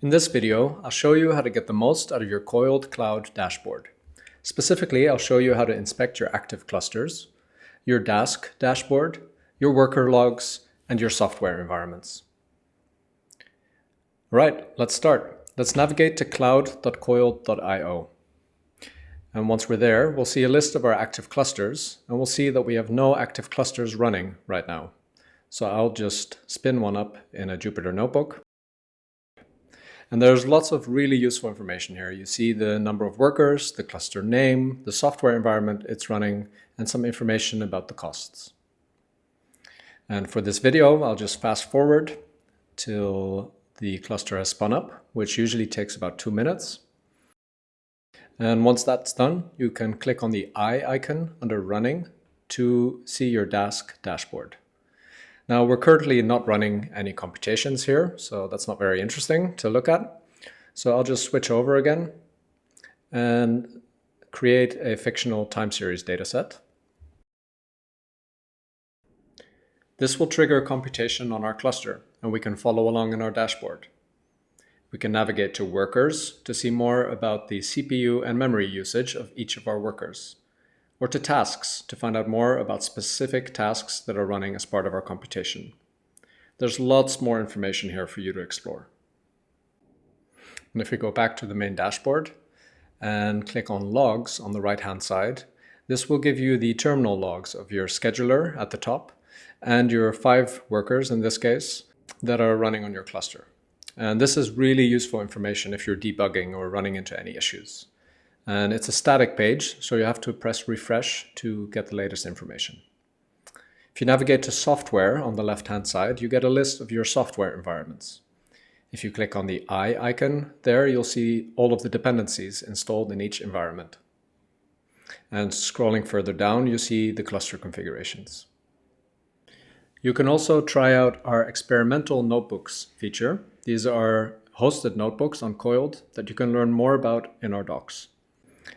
In this video, I'll show you how to get the most out of your Coiled Cloud dashboard. Specifically, I'll show you how to inspect your active clusters, your Dask dashboard, your worker logs, and your software environments. All right, let's start. Let's navigate to cloud.coiled.io. And once we're there, we'll see a list of our active clusters, and we'll see that we have no active clusters running right now. So I'll just spin one up in a Jupyter notebook. And there's lots of really useful information here. You see the number of workers, the cluster name, the software environment it's running, and some information about the costs. And for this video, I'll just fast forward till the cluster has spun up, which usually takes about 2 minutes. And once that's done, you can click on the eye icon under Running to see your Dask dashboard. Now, we're currently not running any computations here, so that's not very interesting to look at. So I'll just switch over again and create a fictional time series dataset. This will trigger computation on our cluster, and we can follow along in our dashboard. We can navigate to workers to see more about the CPU and memory usage of each of our workers, or to tasks to find out more about specific tasks that are running as part of our computation. There's lots more information here for you to explore. And if we go back to the main dashboard and click on Logs on the right-hand side, this will give you the terminal logs of your scheduler at the top and your 5 workers, in this case, that are running on your cluster. And this is really useful information if you're debugging or running into any issues. And it's a static page, so you have to press refresh to get the latest information. If you navigate to software on the left-hand side, you get a list of your software environments. If you click on the eye icon there, you'll see all of the dependencies installed in each environment. And scrolling further down, you see the cluster configurations. You can also try out our experimental notebooks feature. These are hosted notebooks on Coiled that you can learn more about in our docs.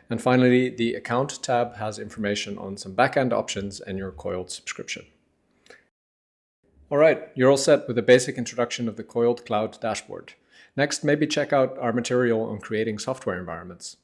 And finally, the Account tab has information on some backend options and your Coiled subscription. All right, you're all set with a basic introduction of the Coiled Cloud dashboard. Next, maybe check out our material on creating software environments.